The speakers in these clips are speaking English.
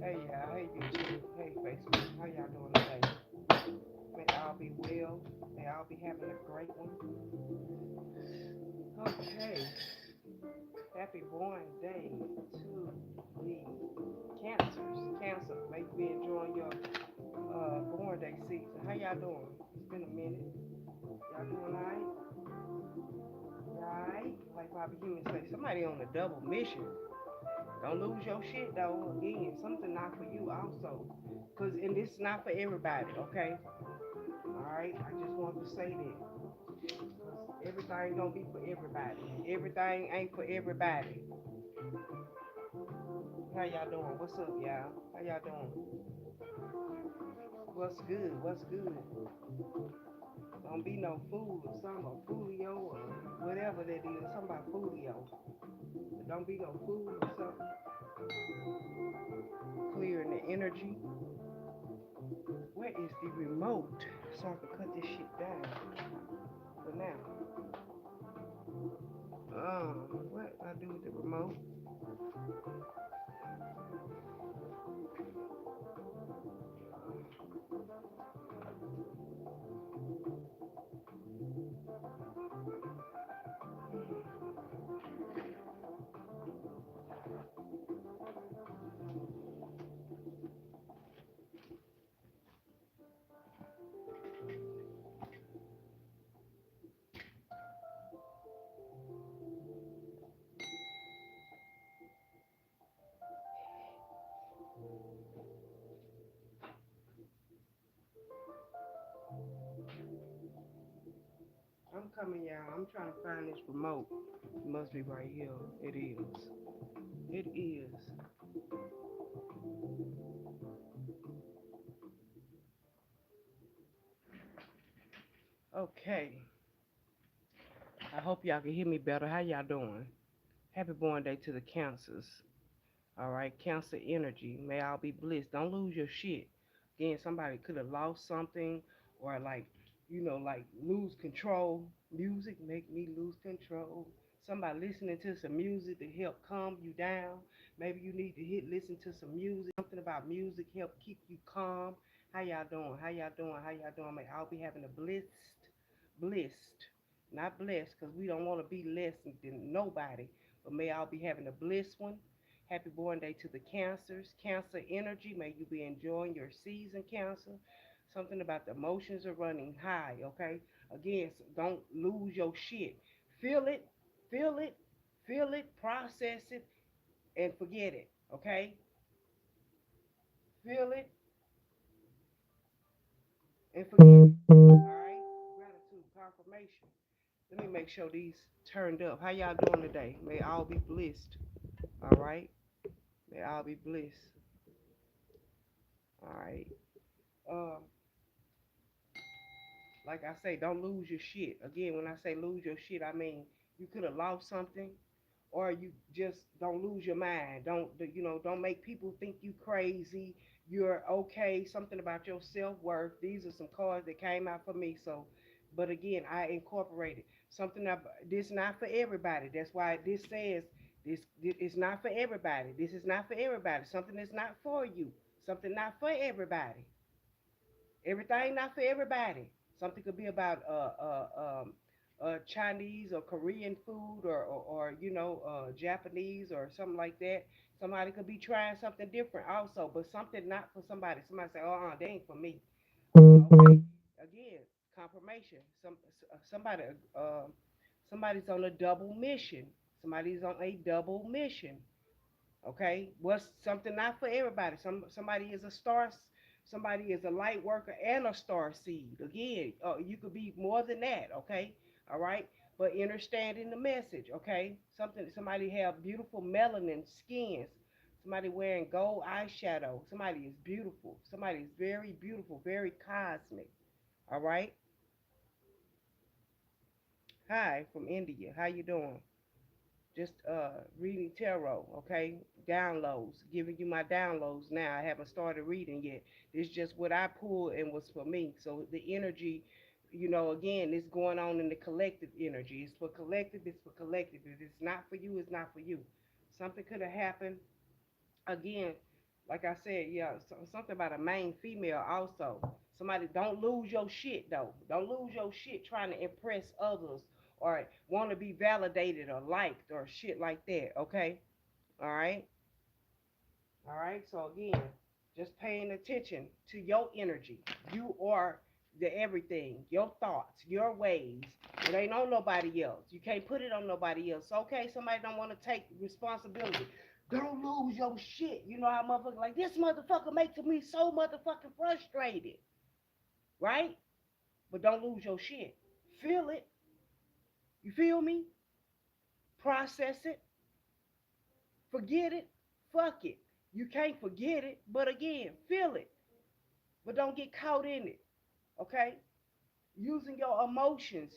Hey y'all, hey YouTube, hey Facebook, how y'all doing today? May all be well, may all be having a great one. Okay, happy born day to the cancers. Cancer, may you be enjoying your born day season. How y'all doing? It's been a minute. Y'all doing alright? Right? Like Bobby Human say, somebody on a double mission. Don't lose your shit though. Again, something not for you also. And this is not for everybody, okay? Alright, I just want to say that. Everything don't be for everybody. Everything ain't for everybody. How y'all doing? What's up, y'all? How y'all doing? What's good? What's good? Don't be no fool or something, or foolio or whatever that is. Something about foolio. But don't be no fool or something. Clearing the energy. Where is the remote? So I can cut this shit down for now. What I do with the remote? I'm coming, y'all. I'm trying to find this remote. It must be right here. It is. It is. Okay. I hope y'all can hear me better. How y'all doing? Happy born day to the cancers. All right, cancer energy. May all be blessed. Don't lose your shit. Again, somebody could have lost something or like lose control. Music make me lose control. Somebody listening to some music to help calm you down. Maybe you need to listen to some music. Something about music help keep you calm. How y'all doing? How y'all doing? How y'all doing? May I'll be having a blessed, not blessed, because we don't want to be less than nobody. But may I'll be having a blessed one. Happy born day to the cancers. Cancer energy. May you be enjoying your season, cancer. Something about the emotions are running high, okay? Again, don't lose your shit. Feel it, feel it, feel it, process it, and forget it, okay? Feel it and forget it. All right? Gratitude, confirmation. Let me make sure these turned up. How y'all doing today? May all be blessed. All right? May all be blessed. All right. Um, like I say, don't lose your shit. Again, when I say lose your shit, I mean you could have lost something, or you just don't lose your mind. Don't make people think you crazy. You're okay. Something about your self worth. These are some cards that came out for me. So, but again, I incorporated something. This not for everybody. That's why this says this is not for everybody. This is not for everybody. Something that's not for you. Something not for everybody. Everything not for everybody. Something could be about Chinese or Korean food or Japanese or something like that. Somebody could be trying something different also, but something not for somebody. Somebody say, "Oh, they ain't for me." Okay, again, confirmation. Somebody somebody's on a double mission. Somebody's on a double mission. Okay, what's something not for everybody? Somebody is a star, somebody is a light worker and a star seed. Again, you could be more than that. Okay, all right, but understanding the message. Okay, somebody have beautiful melanin skins. Somebody wearing gold eyeshadow. Somebody is beautiful. Somebody is very beautiful, very cosmic. All right. Hi from India. How you doing? Just reading tarot, okay? Downloads, giving you my downloads now. I haven't started reading yet. It's just what I pulled and was for me. So the energy, again, it's going on in the collective energy. It's for collective, it's for collective. If it's not for you, it's not for you. Something could have happened. Again, Like I said, yeah, something about a main female also. Somebody don't lose your shit though. Don't lose your shit trying to impress others or want to be validated or liked or shit like that. Okay, all right, all right. So again, just paying attention to your energy. You are the everything. Your thoughts, your ways. It ain't on nobody else. You can't put it on nobody else. Okay, somebody don't want to take responsibility. Don't lose your shit. You know how motherfucker like this motherfucker makes me so motherfucking frustrated, right? But don't lose your shit. Feel it. You feel me? Process it. Forget it. Fuck it. You can't forget it, but again, feel it. But don't get caught in it. Okay? Using your emotions,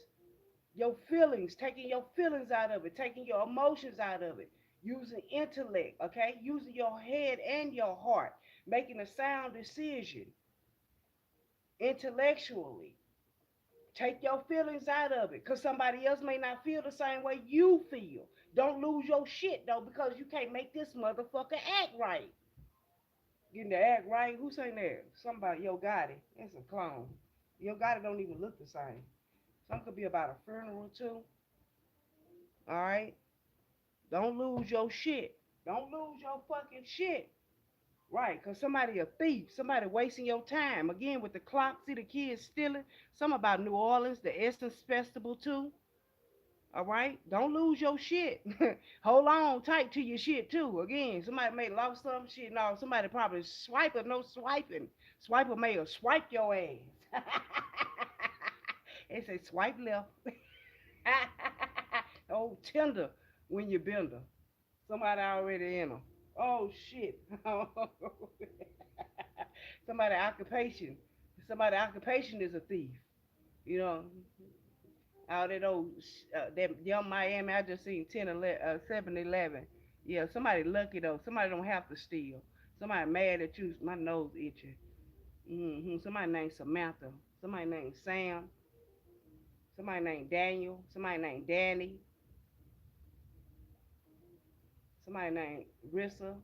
your feelings, taking your feelings out of it, taking your emotions out of it, using intellect, okay? Using your head and your heart, making a sound decision intellectually. Take your feelings out of it because somebody else may not feel the same way you feel. Don't lose your shit though because you can't make this motherfucker act right. Getting to act right? Who saying that? Somebody, Yo Gotti. It's a clone. Yo Gotti don't even look the same. Some could be about a funeral too. All right? Don't lose your shit. Don't lose your fucking shit. Right, because somebody a thief, somebody wasting your time. Again, with the clock, see the kids stealing. Some about New Orleans, the Essence Festival too. All right, don't lose your shit. Hold on tight to your shit too. Again, somebody may lost some shit. No, somebody probably swiping, no swiping. Swiper may have swiped your ass. They say swipe left. Oh, tender when you bender. Somebody already in them. Oh shit. Somebody occupation. Somebody occupation is a thief. You know, out of those that young Miami, I just seen 7-Eleven. Yeah, somebody lucky though. Somebody don't have to steal. Somebody mad at you. My nose itching. Somebody named Samantha. Somebody named Sam. Somebody named Daniel. Somebody named Danny. Somebody named Rissa.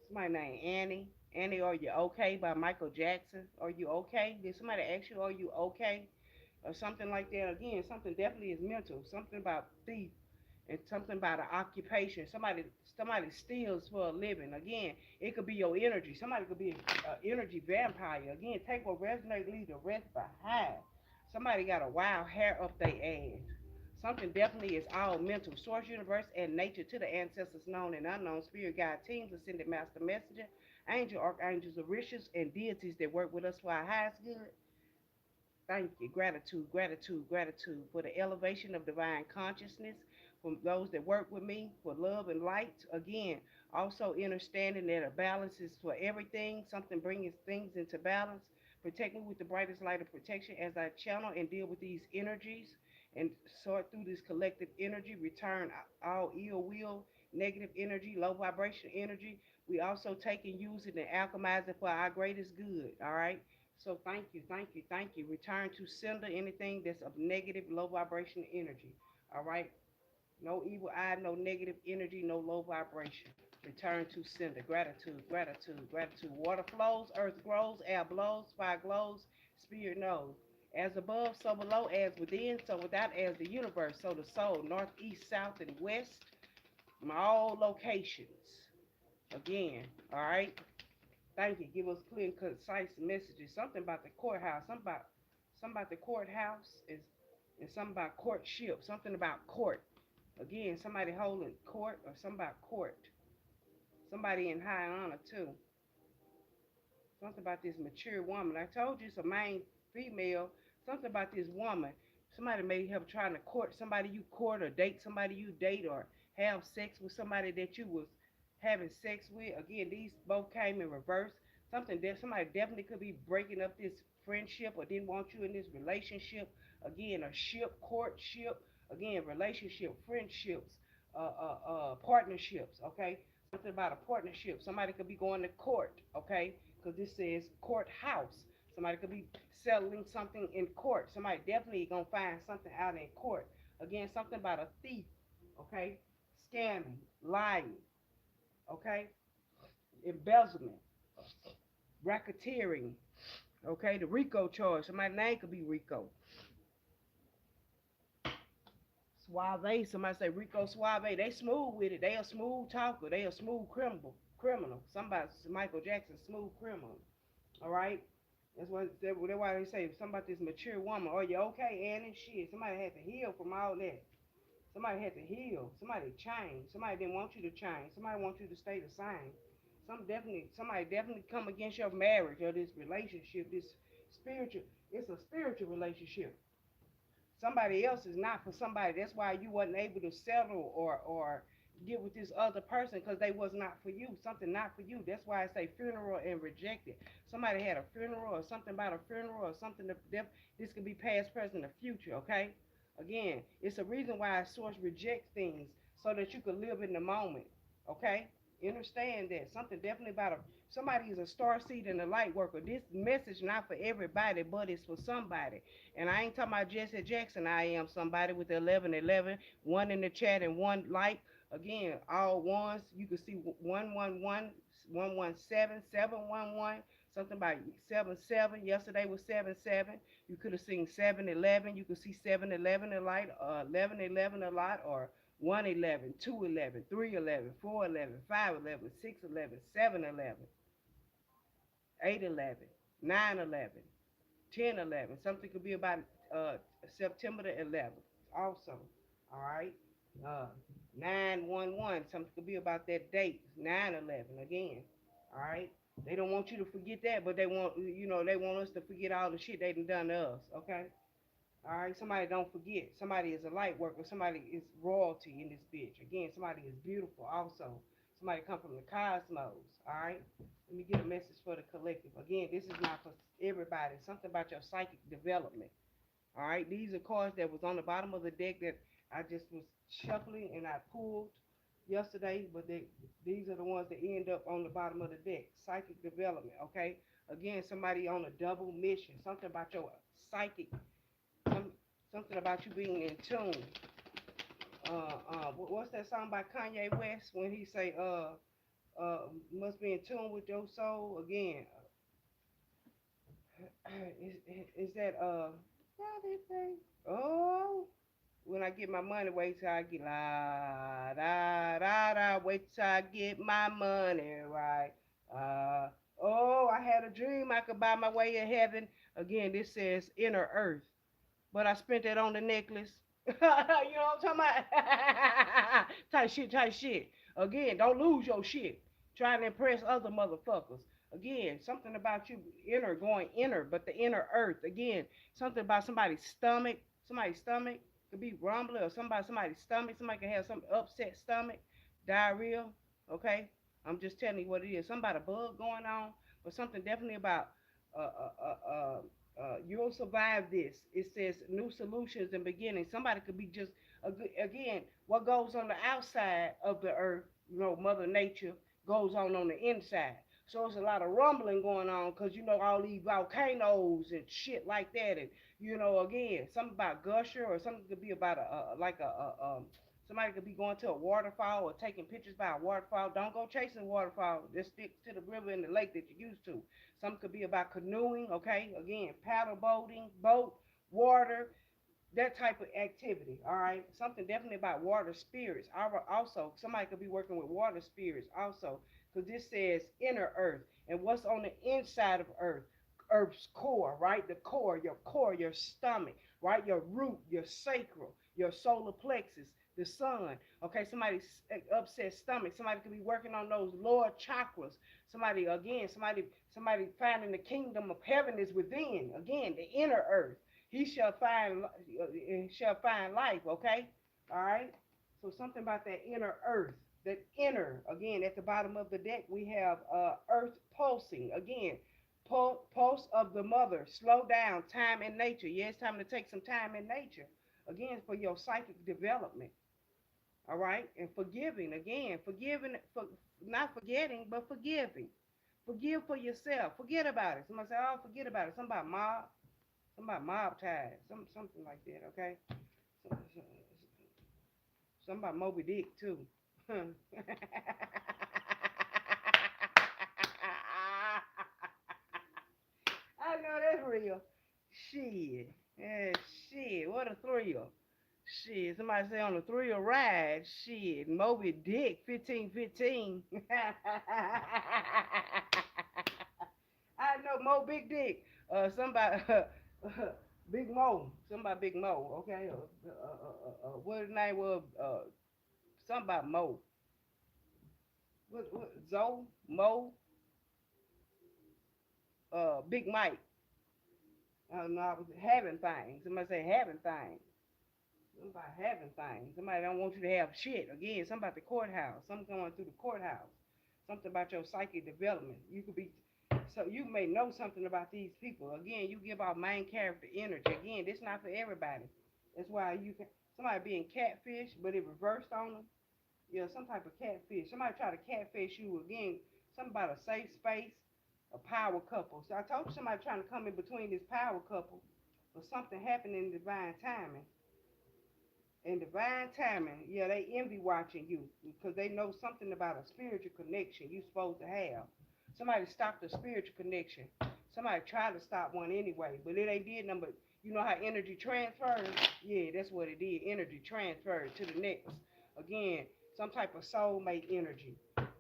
Somebody named Annie. Annie, are you okay? By Michael Jackson. Are you okay? Did somebody ask you, are you okay? Or something like that. Again, something definitely is mental. Something about thief and something about an occupation. Somebody steals for a living. Again, it could be your energy. Somebody could be an energy vampire. Again, take what resonates, leave the rest behind. Somebody got a wild hair up their ass. Something definitely is all mental. Source, universe, and nature to the ancestors known and unknown. Spirit guide teams, ascended master messenger, angel, archangels, orishas, and deities that work with us for our highest good. Thank you. Gratitude, gratitude, gratitude for the elevation of divine consciousness from those that work with me for love and light. Again, also understanding that a balance is for everything, something bringing things into balance. Protect me with the brightest light of protection as I channel and deal with these energies and sort through this collective energy, return all ill will, negative energy, low vibration energy. We also take and use it and alchemize it for our greatest good. All right. So thank you, thank you, thank you. Return to sender anything that's of negative, low vibration energy. All right. No evil eye, no negative energy, no low vibration. Return to sender. Gratitude, gratitude, gratitude. Water flows, earth grows, air blows, fire glows, spirit knows. As above, so below, as within, so without, as the universe, so the soul, north, east, south, and west, from all locations. Again, all right. Thank you. Give us clear and concise messages. Something about the courthouse. Something about the courthouse is and something about courtship. Something about court. Again, somebody holding court or something about court. Somebody in high honor too. Something about this mature woman. I told you it's a main female. Something about this woman. Somebody may have trying to court somebody you court or date somebody you date or have sex with somebody that you was having sex with. Again, these both came in reverse. Something that somebody definitely could be breaking up this friendship or didn't want you in this relationship. Again, a ship, courtship. Again, relationship, friendships, partnerships. Okay, something about a partnership. Somebody could be going to court. Okay, because this says courthouse. Somebody could be settling something in court. Somebody definitely gonna find something out in court. Again, something about a thief, okay? Scamming, lying, okay? embezzlement, racketeering. Okay, the RICO charge. Somebody's name could be Rico. Suave. Somebody say Rico Suave. They smooth with it. They a smooth talker. They a smooth criminal. Criminal. Somebody Michael Jackson, smooth criminal. All right. That's why they say something about this mature woman. Are you okay, Annie? Shit. Somebody had to heal from all that. Somebody had to heal. Somebody changed. Somebody didn't want you to change. Somebody wants you to stay the same. Somebody definitely come against your marriage or this relationship. This spiritual. It's a spiritual relationship. Somebody else is not for somebody. That's why you wasn't able to settle or get with this other person because they was not for you. Something not for you. That's why I say funeral and rejected. Somebody had a funeral or something about a funeral or something. This could be past, present, or future. Okay. Again, it's a reason why source rejects things so that you could live in the moment. Okay. You understand that something definitely about somebody is a star seed and a light worker. This message not for everybody, but it's for somebody. And I ain't talking about Jesse Jackson. I am somebody with the 1111, one in the chat and one like. Again, all ones. You can see 111, 117, 711. Something about 77. Yesterday was 77. You could have seen 711. You could see 711 a light, 1111 a lot, or 111, 211, 311, 411, 511, 611, 711, 811, 911. 10/11. Something could be about uh, September the 11th. Also, all right. Uh, 911. Something could be about that date. 9/11 again. All right. They don't want you to forget that, but they want us to forget all the shit they done to us. Okay. All right, somebody don't forget. Somebody is a light worker. Somebody is royalty in this bitch. Again, somebody is beautiful also. Somebody come from the cosmos. All right. Let me get a message for the collective. Again, this is not for everybody. Something about your psychic development. All right. These are cards that was on the bottom of the deck that I just was shuffling and I pulled yesterday, but these are the ones that end up on the bottom of the deck. Psychic development. Okay. Again, somebody on a double mission. Something about your psychic some, something about you being in tune. What's that song by Kanye West when he say, must be in tune with your soul? Again, is that, oh, when I get my money, wait till I get la da da da, wait till I get my money right. Oh, I had a dream I could buy my way to heaven. Again, this says inner earth, but I spent that on the necklace. You know what I'm talking about? Type shit. Again, don't lose your shit. Trying to impress other motherfuckers. Again, something about you inner going inner, but the inner earth. Again, something about somebody's stomach. Somebody's stomach could be rumbling, or somebody's stomach. Somebody can have some upset stomach, diarrhea. Okay, I'm just telling you what it is. Something about a bug going on, but something definitely about uh, uh, uh, uh, you'll survive this. It says new solutions and beginnings. Somebody could be just again what goes on the outside of the earth. Mother nature goes on the inside. So it's a lot of rumbling going on because all these volcanoes and shit like that, and again something about gusher or something could be about somebody could be going to a waterfall or taking pictures by a waterfall. Don't go chasing a waterfall. Just stick to the river and the lake that you used to. Some could be about canoeing, okay? Again, paddle boating, boat, water, that type of activity, all right? Something definitely about water spirits. Also, somebody could be working with water spirits also, because this says inner earth. And what's on the inside of earth? Earth's core, right? The core, your stomach, right? Your root, your sacral, your solar plexus, the sun. Okay, somebody's upset stomach. Somebody could be working on those lower chakras. Somebody finding the kingdom of heaven is within. Again, the inner earth. He shall find life. Okay, all right. So something about that inner earth. That inner, again, at the bottom of the deck, we have earth pulsing. Again, pulse of the mother. Slow down. Time in nature. Yeah, it's time to take some time in nature. Again, for your psychic development. All right, and forgiving again, forgiving for not forgetting, but forgiving. Forgive for yourself. Forget about it. Somebody say, "Oh, forget about it." Somebody mob ties, something like that. Okay, somebody Moby Dick too. Shit. Yeah, shit. What a thrill. Shit. Somebody say on a thrill ride. Shit. Moby Dick 1515. I know Mo Big Dick. Somebody Big Mo. Somebody Big Mo. Okay. What his name was? Something about Mo. What Zoe? Mo? Big Mike. No, I was having things. Somebody say having things. Somebody having things. Somebody don't want you to have shit. Again, something about the courthouse. Something going through the courthouse. Something about your psychic development. You could be so you may know something about these people. Again, you give out main character energy. Again, this not for everybody. That's why you can somebody being catfish, but it reversed on them. Yeah, some type of catfish. Somebody try to catfish you again. Something about a safe space, a power couple. So I told you somebody trying to come in between this power couple, but something happened in divine timing. In divine timing, yeah, they envy watching you because they know something about a spiritual connection you supposed to have. Somebody stopped a spiritual connection. Somebody tried to stop one anyway, but it ain't did nothing. But you know how energy transfers? Yeah, that's what it did. Energy transferred to the next. Again, some type of soulmate energy,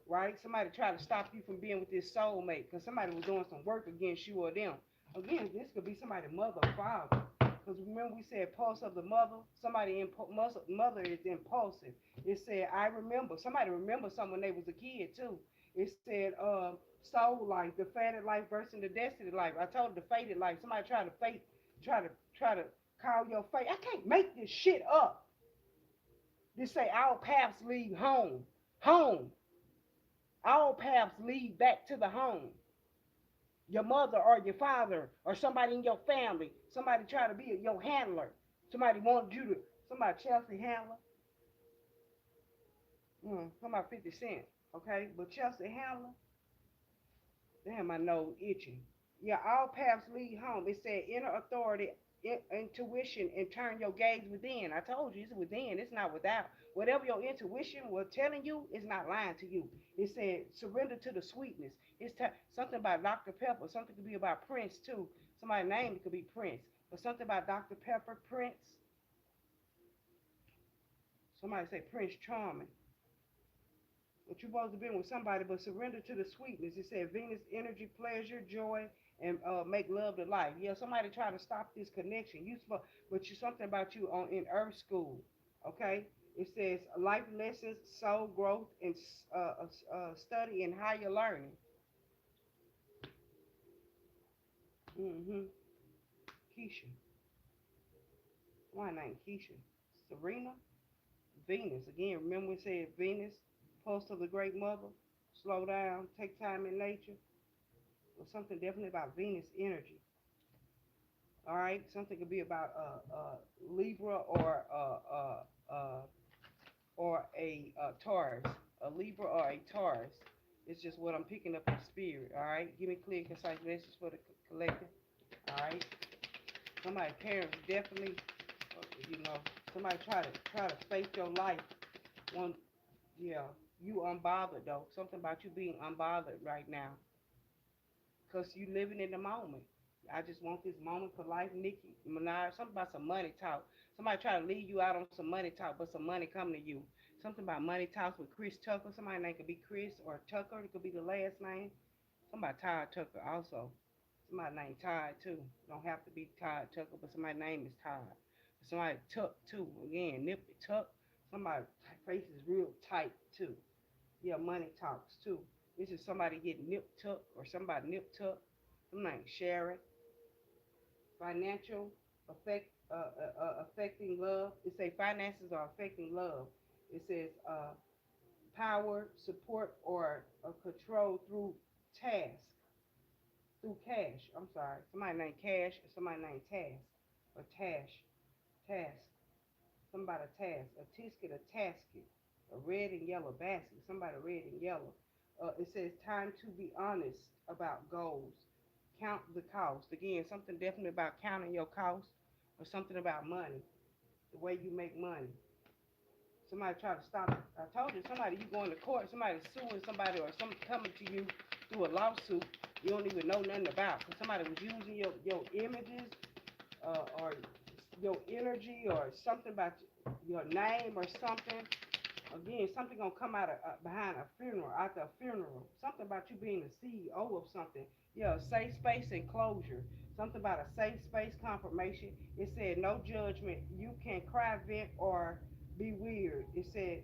right? Somebody tried to stop you from being with this soulmate because somebody was doing some work against you or them. Again, this could be somebody's mother or father. Because remember we said pulse of the mother. Somebody mother is impulsive. It said I remember. Somebody remember something when they was a kid too. It said soul life, the fated life versus the destiny life. I told the fated life. Somebody try to call your fate. I can't make this shit up. They say all paths lead home. Home. All paths lead back to the home. Your mother or your father or somebody in your family. Somebody try to be your handler. Somebody wanted you to. Somebody Chelsea handler. Somebody 50 Cent. Okay, but Chelsea handler. Damn, my nose itching. Yeah, all paths lead home. It said inner authority, intuition, and turn your gaze within. I told you it's within. It's not without. Whatever your intuition was telling you, it's not lying to you. It said surrender to the sweetness. Something about Dr. Pepper. Something could be about Prince too. Somebody's name could be Prince, but something about Dr. Pepper, Prince. Somebody say Prince Charming. But you're supposed to be with somebody, but surrender to the sweetness. It said Venus energy, pleasure, joy, and make love to life. Yeah, somebody try to stop this connection. But you something about you on in Earth School. Okay, it says life lessons, soul growth, and study and higher learning. Keisha, why name Keisha? Serena, Venus. Again, remember we said Venus, pulse of the Great Mother. Slow down, take time in nature. Or something definitely about Venus energy. All right, something could be about Libra or a Taurus, a Libra or a Taurus. It's just what I'm picking up in spirit. All right, give me clear, concise message for the collective. All right, somebody parents definitely, you know, somebody try to face your life. One, yeah, you unbothered though. Something about you being unbothered right now, cause you living in the moment. I just want this moment for life, Nikki Minaj. Something about some money talk. Somebody try to lead you out on some money talk, but some money coming to you. Something about money talks with Chris Tucker. Somebody name could be Chris or Tucker. It could be the last name. Somebody Todd Tucker also. Somebody named Todd too. Don't have to be Todd Tucker, but somebody's name is Todd. Somebody Tuck too. Again, nip it tuck. Somebody face is real tight too. Yeah, money talks too. This is somebody getting nip tuck or somebody nip tuck. Some name Sharon. Financial affecting love. It say finances are affecting love. It says power, support, or control through task, through cash. I'm sorry. Somebody named Cash or somebody named Task or Tash. Task. Somebody task. A tisket, a tasket. A red and yellow basket. Somebody red and yellow. It says time to be honest about goals. Count the cost. Again, something definitely about counting your cost or something about money, the way you make money. Somebody try to stop it. I told you, somebody, you going to court, somebody suing somebody or something coming to you through a lawsuit you don't even know nothing about. Because somebody was using your images or your energy or something about your name or something. Again, something gonna come out of behind a funeral, after a funeral. Something about you being the CEO of something. Yeah, safe space and closure. Something about a safe space confirmation. It said no judgment. You can cry, vent, or be weird. It said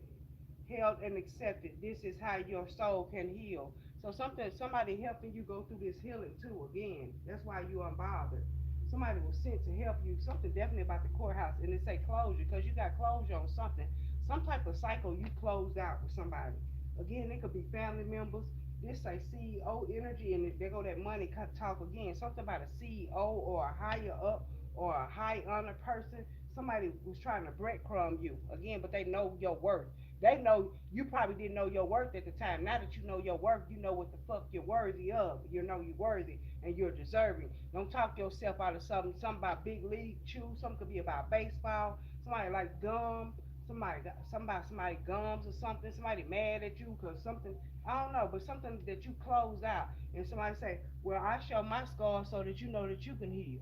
held and accepted. This is how your soul can heal. So somebody helping you go through this healing too. Again, that's why you unbothered. Somebody was sent to help you. Something definitely about the courthouse, and it say closure because you got closure on something. Some type of cycle you closed out with somebody. Again, it could be family members. This say CEO energy, and there go that money talk again. Something about a CEO or a higher up or a high honor person. Somebody was trying to breadcrumb you again, but they know your worth. They know you probably didn't know your worth at the time. Now that you know your worth, you know what the fuck you're worthy of. You know you're worthy and you're deserving. Don't talk yourself out of something. Something about big league chew. Something could be about baseball. Somebody like gum. Somebody gums or something. Somebody mad at you because something I don't know, but something that you closed out. And somebody say, "Well, I show my scars so that you know that you can heal."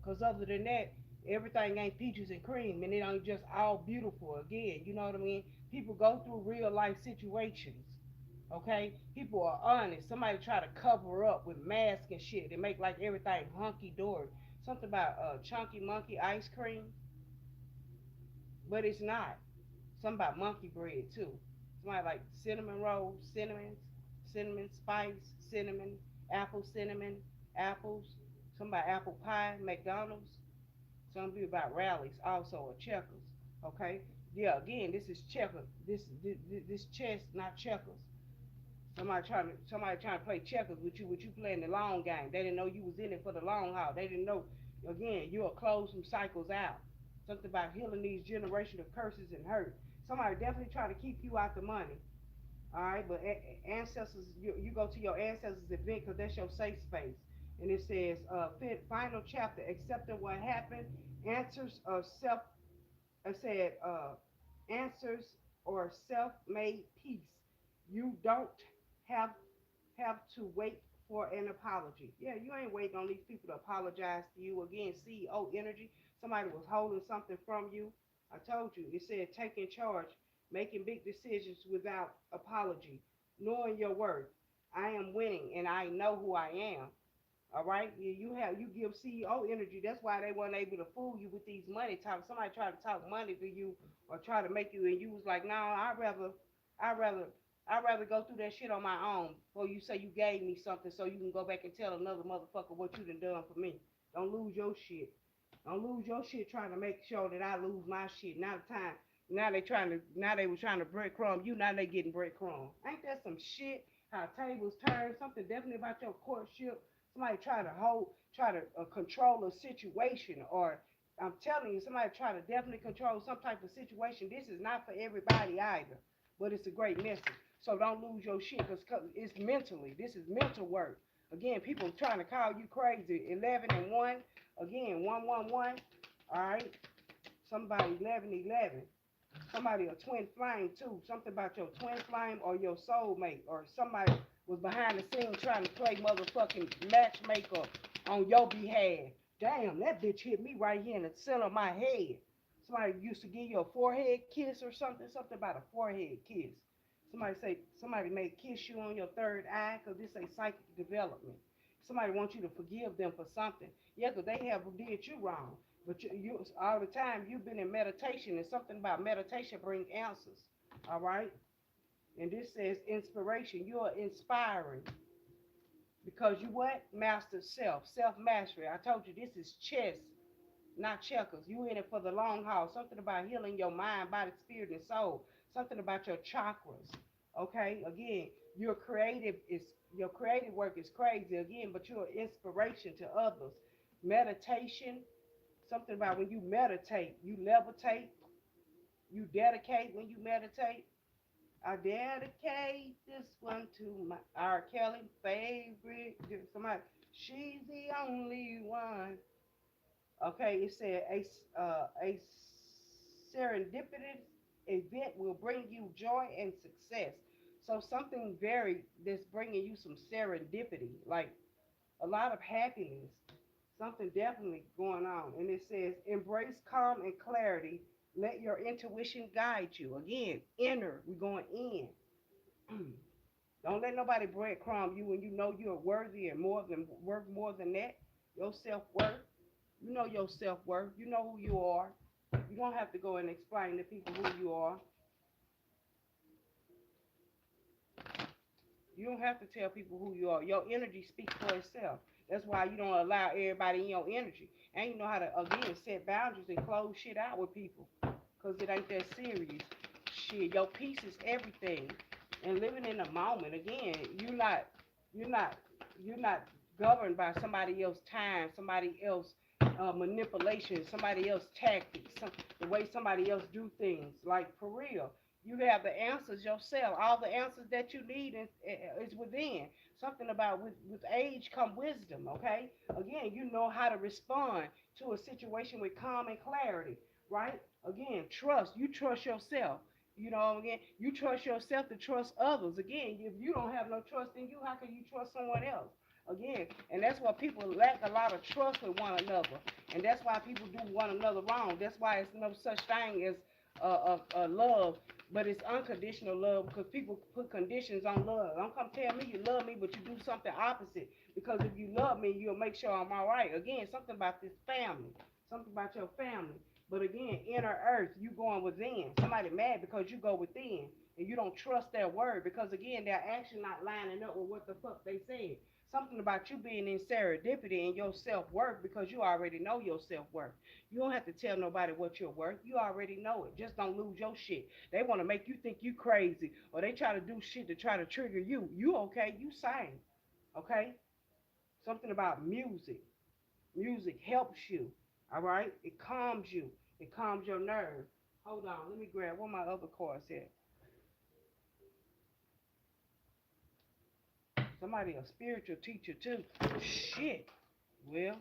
Because other than that, everything ain't peaches and cream, and it ain't just all beautiful. Again, you know what I mean? People go through real life situations. Okay, people are honest. Somebody try to cover up with masks and shit and make like everything hunky dory. Something about chunky monkey ice cream, but it's not. Something about monkey bread too. Somebody like cinnamon rolls, cinnamon spice, cinnamon, cinnamon, apples. Something about apple pie, McDonald's. Some be about rallies also or checkers. Okay. Yeah. Again, this is checker. This chess, not checkers. Somebody trying to play checkers with you playing the long game. They didn't know you was in it for the long haul. They didn't know. Again, you'll close some cycles out. Something about healing these generational curses and hurt. Somebody definitely trying to keep you out the money. All right, but ancestors, you go to your ancestors event because that's your safe space. And it says, final chapter, accepting what happened, answers of self, I said, answers or self-made peace. You don't have have to wait for an apology. Yeah, you ain't waiting on these people to apologize to you. Again, CEO energy. Somebody was holding something from you. I told you. It said taking charge, making big decisions without apology, knowing your worth. I am winning and I know who I am. All right, you give CEO energy. That's why they weren't able to fool you with these money talk. Somebody tried to talk money to you or try to make you, and you was like, no, I rather, I rather go through that shit on my own. Or you say you gave me something so you can go back and tell another motherfucker what you done for me. Don't lose your shit. Don't lose your shit trying to make sure that I lose my shit. Now the time. Now they were trying to breadcrumb you. Now they getting breadcrumb. Ain't that some shit? How tables turn. Something definitely about your courtship. Somebody try to control a situation, or I'm telling you, somebody try to definitely control some type of situation. This is not for everybody either, but it's a great message. So don't lose your shit because it's mentally. This is mental work. Again, people trying to call you crazy. 11 and 1. Again, 111. All right. Somebody 1111. Somebody a twin flame too. Something about your twin flame or your soulmate or somebody was behind the scenes trying to play motherfucking matchmaker on your behalf. Damn, that bitch hit me right here in the center of my head. Somebody used to give you a forehead kiss or something. Something about a forehead kiss. Somebody may kiss you on your third eye because this ain't psychic development. Somebody wants you to forgive them for something. Yeah, because they have did you wrong. But you all the time you've been in meditation, and something about meditation bring answers. All right. And this says inspiration. You are inspiring because you what? Master self mastery. I told you this is chess, not checkers. You in it for the long haul. Something about healing your mind, body, spirit, and soul. Something about your chakras. Okay. Again, your creative work is crazy again, but you're an inspiration to others. Meditation. Something about when you meditate, you levitate, you dedicate when you meditate. I dedicate this one to my R. Kelly favorite. Somebody, she's the only one. Okay, it said a serendipitous event will bring you joy and success. So something very that's bringing you some serendipity, like a lot of happiness. Something definitely going on. And it says, embrace calm and clarity. Let your intuition guide you. Again, inner, we're going in. Don't let nobody breadcrumb you when you know you're worthy and more than worth more than that. Your self worth. You know your self worth. You know who you are. You don't have to go and explain to people who you are. You don't have to tell people who you are. Your energy speaks for itself. That's why you don't allow everybody in your energy. And you know how to, again, set boundaries and close shit out with people. Because it ain't that serious. Shit, your peace is everything. And living in the moment, again, you're not, you're not governed by somebody else's time, somebody else manipulation, somebody else tactics, the way somebody else do things. Like, for real, you have the answers yourself. All the answers that you need is within. Something about with age come wisdom, okay? Again, you know how to respond to a situation with calm and clarity, right? Again, trust. You trust yourself. You know, again, you trust yourself to trust others. Again, if you don't have no trust in you, how can you trust someone else? Again, and that's why people lack a lot of trust with one another, and that's why people do one another wrong. That's why it's no such thing as love, but it's unconditional love because people put conditions on love. Don't come tell me you love me, but you do something opposite. Because if you love me, you'll make sure I'm all right. Again, something about this family, something about your family. But again, inner earth, you going within. Somebody mad because you go within and you don't trust their word because again, they're actually not lining up with what the fuck they said. Something about you being in serendipity and your self worth because you already know your self worth. You don't have to tell nobody what you're worth. You already know it. Just don't lose your shit. They want to make you think you crazy or they try to do shit to try to trigger you. You okay? You sane. Okay? Something about music. Music helps you. All right? It calms you. It calms your nerve. Hold on. Let me grab one of my other cards here. Somebody a spiritual teacher too. Shit. Well,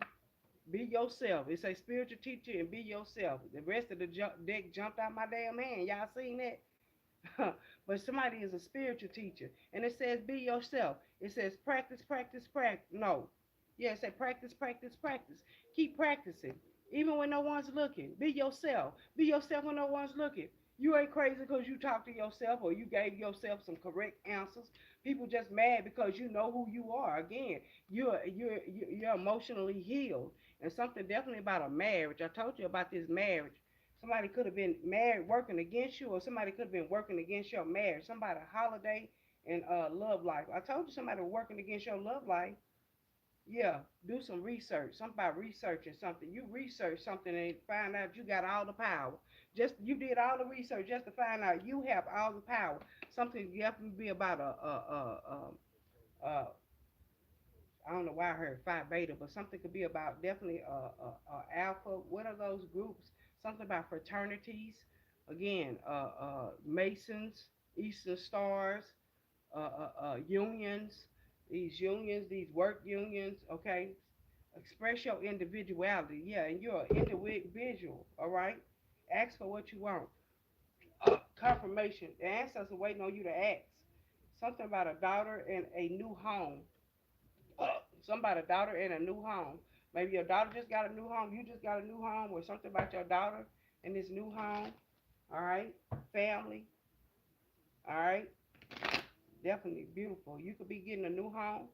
be yourself. It's a spiritual teacher and be yourself. The rest of the deck jumped out my damn hand. Y'all seen that? But somebody is a spiritual teacher. And it says be yourself. It says practice, practice, practice. No. Yeah, it says practice, practice, practice. Keep practicing. Even when no one's looking. Be yourself. Be yourself when no one's looking. You ain't crazy because you talked to yourself or you gave yourself some correct answers. People just mad because you know who you are. Again, you're emotionally healed. And something definitely about a marriage. I told you about this marriage. Somebody could have been married working against you, or somebody could have been working against your marriage. Somebody holiday and love life. I told you somebody working against your love life. Yeah, do some research. Something about researching something. You research something and find out you got all the power. Just you did all the research just to find out you have all the power. Something you have to be about a I don't know why I heard Phi Beta, but something could be about definitely Alpha. What are those groups? Something about fraternities. Again, Masons, Eastern Stars, unions. These unions, these work unions. Okay, express your individuality. Yeah, and you're an individual. All right. Ask for what you want. Confirmation. The ancestors are waiting on you to ask. Something about a daughter and a new home. Somebody daughter in a new home. Maybe your daughter just got a new home. You just got a new home, or something about your daughter in this new home. All right, family. All right, definitely beautiful. You could be getting a new home.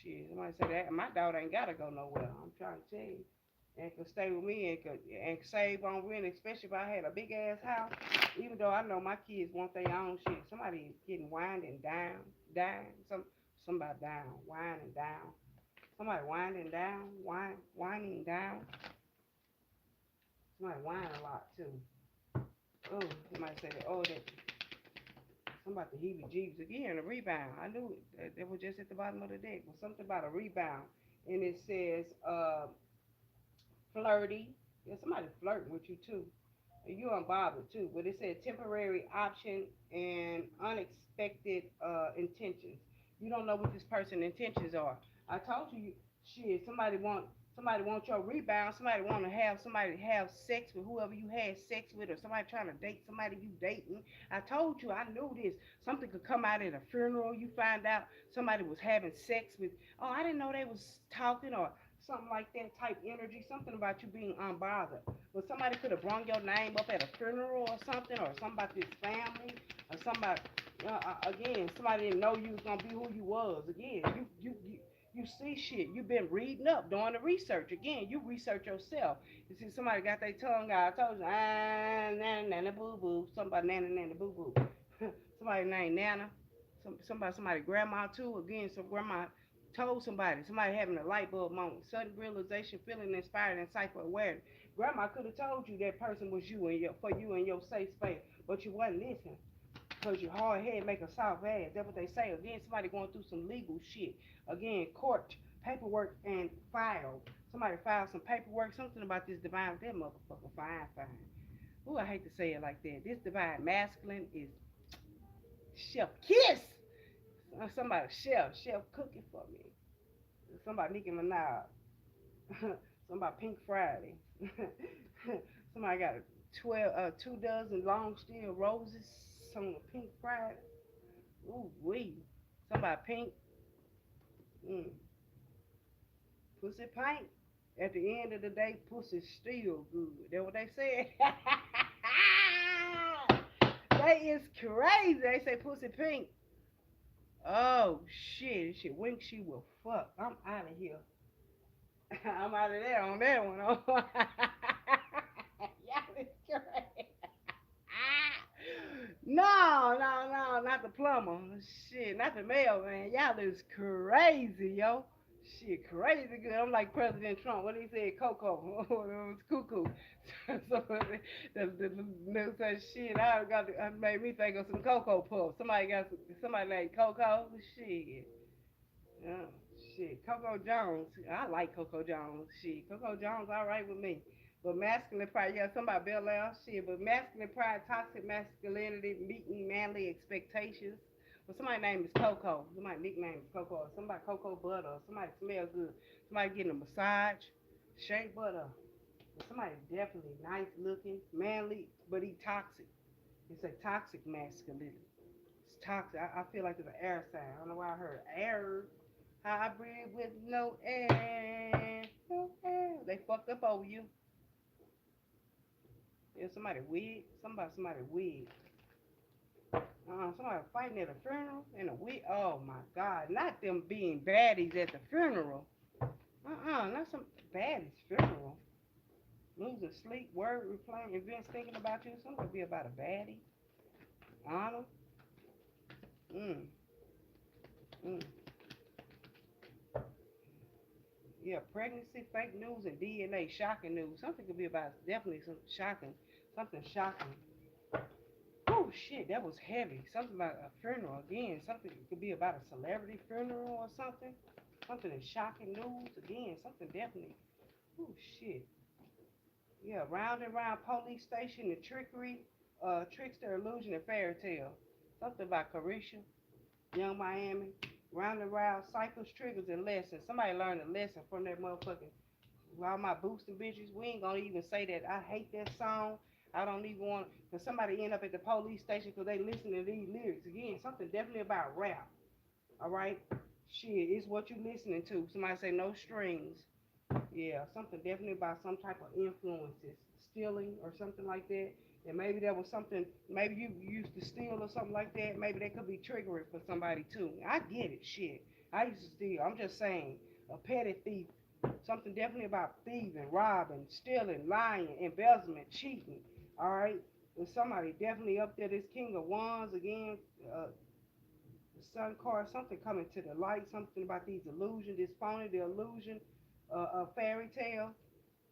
Shit, somebody say that my daughter ain't gotta go nowhere. I'm trying to tell you, and could stay with me and save on rent, especially if I had a big ass house. Even though I know my kids want their own shit. Somebody getting winding down, dying. Somebody down, winding down. Somebody winding down, winding down. Somebody whining a lot too. Oh, somebody said, oh, that somebody the heebie-jeebies again. A rebound. I knew it. That was just at the bottom of the deck. Was something about a rebound, and it says flirty. Yeah, somebody flirting with you too. And you unbothered too. But it said temporary option and unexpected intentions. You don't know what this person's intentions are. I told you, shit. Somebody want Somebody wants your rebound. Somebody want to have somebody have sex with whoever you had sex with, or somebody trying to date somebody you dating. I told you, I knew this. Something could come out at a funeral. You find out somebody was having sex with. Oh, I didn't know they was talking, or something like that type energy. Something about you being unbothered. But somebody could have brought your name up at a funeral or something, or something about this family, or somebody. Again, somebody didn't know you was gonna be who you was. Again, you see shit. You've been reading up, doing the research. Again, you research yourself. You see somebody got their tongue out. I told you, nana, nana, boo boo. Somebody, nana, nana, boo boo. Somebody named Nana. Somebody, grandma too. Again, some grandma told somebody having a light bulb moment, sudden realization, feeling inspired, and cypher awareness. Grandma could have told you that person was you and for you in your safe space, but you wasn't listening. Because your hard head make a soft ass. That's what they say. Again, somebody going through some legal shit. Again, court, paperwork, and filed. Somebody filed some paperwork, something about this divine, that motherfucker, fine. Ooh, I hate to say it like that. This divine masculine is Chef Kiss. Somebody, Chef cooking for me. Somebody Nicki Minaj. Somebody Pink Friday. Somebody got 2 dozen long steel roses on a Pink Friday. Ooh wee. Somebody pink. Mm. Pussy pink. At the end of the day, pussy's still good. That's what they said. That is crazy. They say pussy pink. Oh shit. Shit wink she will fuck. I'm out of here. I'm out of there on that one. Y'all is crazy. No, not the plumber. Shit, not the mailman. Y'all is crazy, yo. Shit, crazy good. I'm like President Trump. What he said, Coco. It was cuckoo. So the news said, shit, I made me think of some Cocoa Puffs. Somebody named Coco. Shit. Oh, shit. Coco Jones. I like Coco Jones. Shit. Coco Jones, all right with me. But masculine pride, yeah, somebody Bel Air, shit. But masculine pride, toxic masculinity, meeting manly expectations. Well, somebody name is Coco. Somebody nickname is Coco. Somebody Cocoa Butter. Somebody smell good. Somebody getting a massage, shea butter. But somebody definitely nice looking, manly, but he toxic. It's a toxic masculinity. It's toxic. I feel like it's an air sign. I don't know why I heard air. I breathe with no air. No air. They fucked up over you. Yeah, somebody wig. Somebody wig. Somebody fighting at a funeral in a wig. Oh my God. Not them being baddies at the funeral. Not some baddies funeral. Losing sleep, word replaying, events thinking about you. Something be about a baddie. Honor. Mm, mm. Yeah, pregnancy, fake news, and DNA, shocking news. Something could be about definitely some shocking, something shocking. Oh shit, that was heavy. Something about a funeral again. Something could be about a celebrity funeral or something. Something is shocking news again. Something definitely. Oh shit. Yeah, round and round police station and trickery, trickster, illusion, and fairy tale. Something about Carisha, Young Miami. Round and round cycles, triggers, and lessons. Somebody learned a lesson from that motherfucking all my boosting bitches, we ain't gonna even say that I hate that song. I don't even want, cause somebody end up at the police station because they listen to these lyrics. Again, something definitely about rap. All right, shit, it's what you listening to. Somebody say no strings. Yeah, something definitely about some type of influences, stealing or something like that. And maybe that was something. Maybe you used to steal or something like that. Maybe that could be triggering for somebody too. I get it. Shit, I used to steal. I'm just saying, a petty thief. Something definitely about thieving, robbing, stealing, lying, embezzlement, cheating. All right. There's somebody definitely up there. This King of Wands again. The Sun card. Something coming to the light. Something about these illusions. This phony, the illusion, a fairy tale.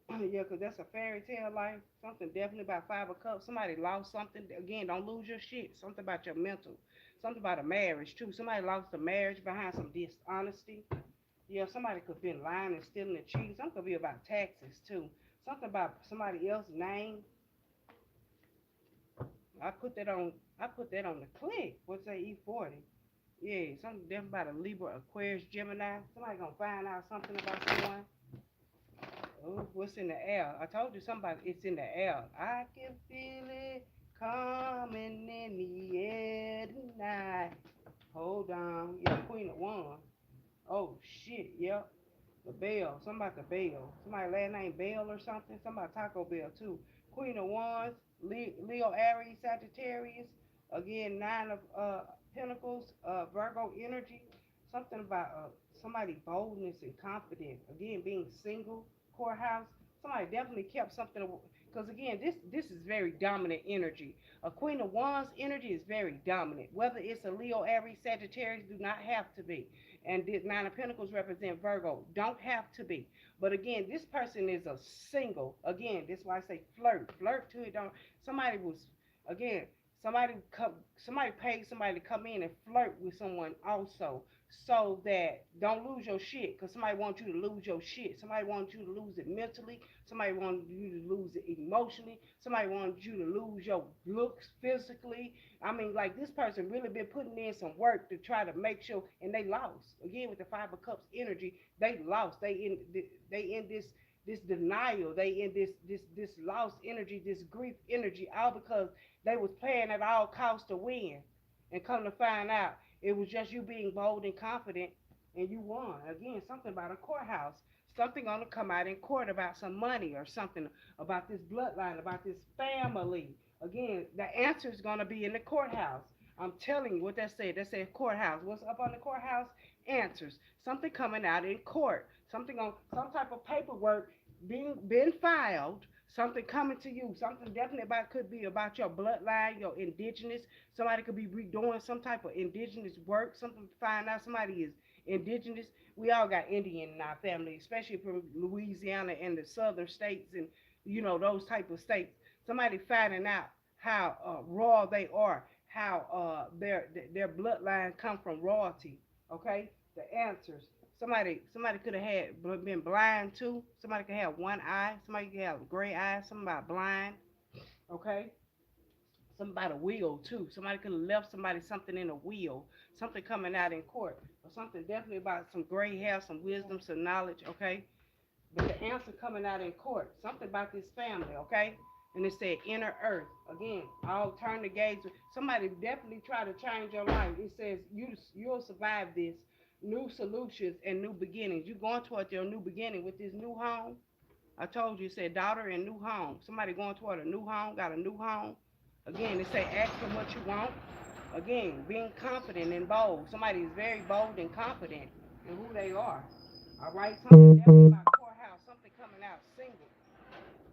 Yeah, because that's a fairy tale life. Something definitely about Five of Cups. Somebody lost something. Again, don't lose your shit. Something about your mental. Something about a marriage too. Somebody lost a marriage behind some dishonesty. Yeah, somebody could be lying and stealing and cheating. Something could be about taxes too. Something about somebody else's name. I put that on. I put that on the click. What's that E40? Yeah, something different about a Libra, Aquarius, Gemini. Somebody gonna find out something about someone. Oh, what's in the air? I told you somebody it's in the air. I can feel it coming in the air tonight. Hold on. Yeah, Queen of Wands. Oh shit, yep. The Bell. Somebody the Bell. Somebody last name Bell or something. Somebody Taco Bell too. Queen of Wands. Leo Aries Sagittarius. Again, Nine of Pentacles. Virgo energy. Something about somebody boldness and confidence. Again, being single. Courthouse. Somebody definitely kept something. Because again, this is very dominant energy. A Queen of Wands energy is very dominant. Whether it's a Leo Aries Sagittarius, do not have to be, and this Nine of Pentacles represent Virgo. Don't have to be. But again, this person is a single. Again, this is why I say flirt. Flirt to it. Don't. Somebody was again. Somebody paid somebody to come in and flirt with someone also, so that don't lose your shit. Cause somebody wants you to lose your shit. Somebody wants you to lose it mentally. Somebody wants you to lose it emotionally. Somebody wants you to lose your looks physically. I mean, like this person really been putting in some work to try to make sure, and they lost. Again, with the Five of Cups energy, they lost. They in this denial. They in this lost energy, this grief energy, all because they was playing at all costs to win, and come to find out it was just you being bold and confident, and you won. Again, something about a courthouse. Something gonna come out in court about some money or something about this bloodline, about this family. Again, the answer is going to be in the courthouse. I'm telling you what that said. That said courthouse. What's up on the courthouse? Answers. Something coming out in court. Something on some type of paperwork being been filed. Something coming to you. Something definitely about could be about your bloodline, your indigenous. Somebody could be redoing some type of indigenous work. Something to find out somebody is indigenous. We all got Indian in our family, especially from Louisiana and the southern states and those type of states. Somebody finding out how raw they are, how their bloodline come from royalty. Okay, the answers. Somebody could have had been blind too. Somebody could have one eye. Somebody could have gray eyes. Somebody blind. Okay, somebody a wheel too. Somebody could have left somebody something in a wheel. Something coming out in court, or something definitely about some gray hair, some wisdom, some knowledge. Okay, but the answer coming out in court, something about this family, okay? And it said inner earth. Again, I'll turn the gaze. Somebody definitely try to change your life. It says you'll survive this. New solutions and new beginnings. You going toward your new beginning with this new home. I told you, it said daughter and new home. Somebody going toward a new home, got a new home. Again, it say ask for what you want. Again, being confident and bold. Somebody is very bold and confident in who they are. All right, something definitely about courthouse, something coming out single.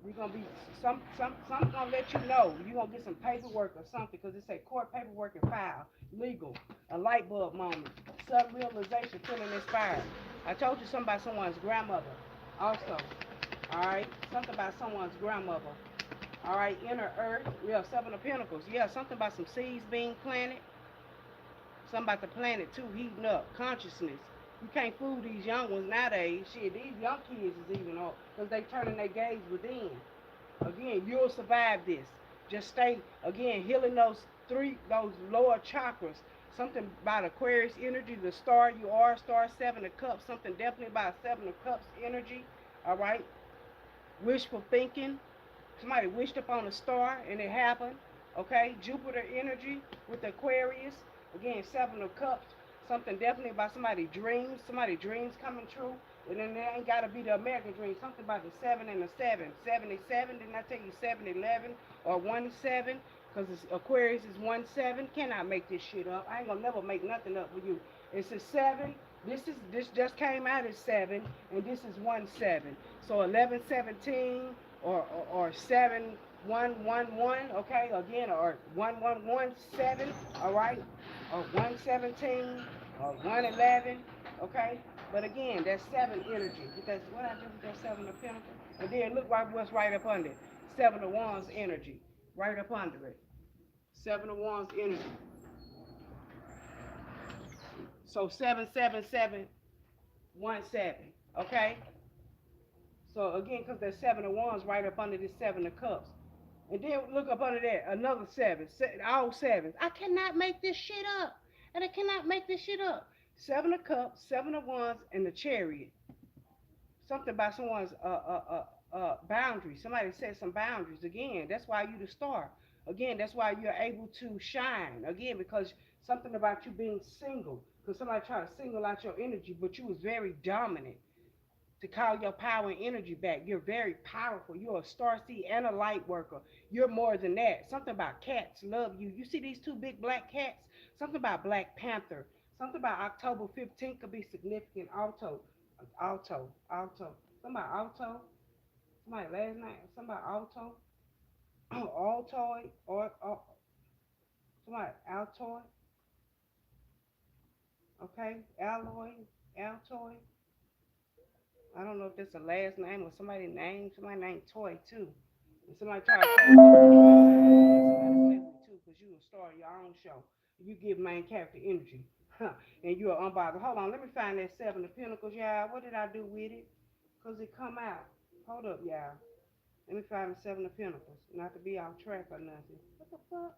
We're gonna be some gonna let you know. You're gonna get some paperwork or something because it say court paperwork and file, legal, a light bulb moment, sudden realization, feeling inspired. I told you something about someone's grandmother. Also, all right, something about someone's grandmother. All right, inner earth. Yeah, Seven of Pentacles. Yeah, something about some seeds being planted. Something about the planet too heating up. Consciousness. You can't fool these young ones nowadays. Shit, these young kids is even up because they turning their gaze within. Again, you'll survive this. Just stay again healing those lower chakras. Something about Aquarius energy, the star you are, star Seven of Cups. Something definitely about Seven of Cups energy. All right, wishful thinking. Somebody wished upon a star and it happened. Okay, Jupiter energy with the Aquarius. Again, Seven of Cups. Something definitely about somebody dreams coming true. And then there ain't gotta be the American dream. Something about the seven and the seven. 77, didn't I tell you 7-11 or 1-7? Because Aquarius is 1-7. Cannot make this shit up. I ain't gonna never make nothing up with you. It's a seven. This just came out as 7, and this is 1-7. So 11-17 or 7-1-1-1, okay, again, or 1-1-1-7, all right, or 1-17 or 1-11, okay. But again, that's 7 energy. That's what I do with that 7 of Pentacles. And then look what's right up under it. 7 of Wands energy, right up under it. 7 of Wands energy. So 7-7-7-1-7, okay. So again, because there's 7 of Wands right up under this 7 of Cups. And then look up under that, another 7, all sevens. I cannot make this shit up. And I cannot make this shit up. 7 of Cups, 7 of Wands, and the Chariot. something about someone's boundaries. Somebody set some boundaries. Again, that's why you the star. Again, that's why you're able to shine. Again, because something about you being single. Because somebody tried to single out your energy, but you was very dominant to call your power and energy back. You're very powerful. You're a star seed and a light worker. You're more than that. Something about cats love you. You see these two big black cats? Something about Black Panther. Something about October 15th could be significant. Alto. Something about Alto. Somebody last night. Something about Alto. Altoid. Or somebody Altoid. Okay. Altoid. I don't know if that's a last name or somebody's name. Somebody named Toy too. And somebody tried to play with you. Somebody play with you too, because you a star of your own show. You give main character energy. Huh. And you're unbothered. Hold on, let me find that seven of pentacles, y'all. What did I do with it? Cause it come out. Hold up, y'all. Let me find the seven of pentacles. Not to be off track or nothing. What the fuck?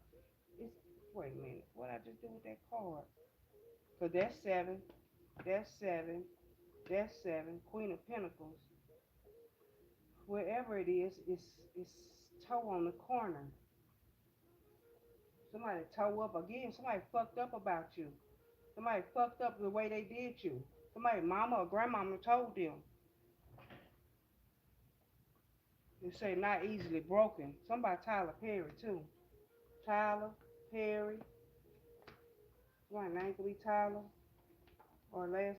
It's wait a minute. What I just do with that card? Cause that's seven. That's seven. That's seven. Queen of Pentacles. Wherever it is, it's toe on the corner. Somebody toe up again. Somebody fucked up about you. Somebody fucked up the way they did you. Somebody mama or grandmama told them. They say not easily broken. Somebody Tyler Perry too. Tyler Perry. Somebody name could be Tyler or last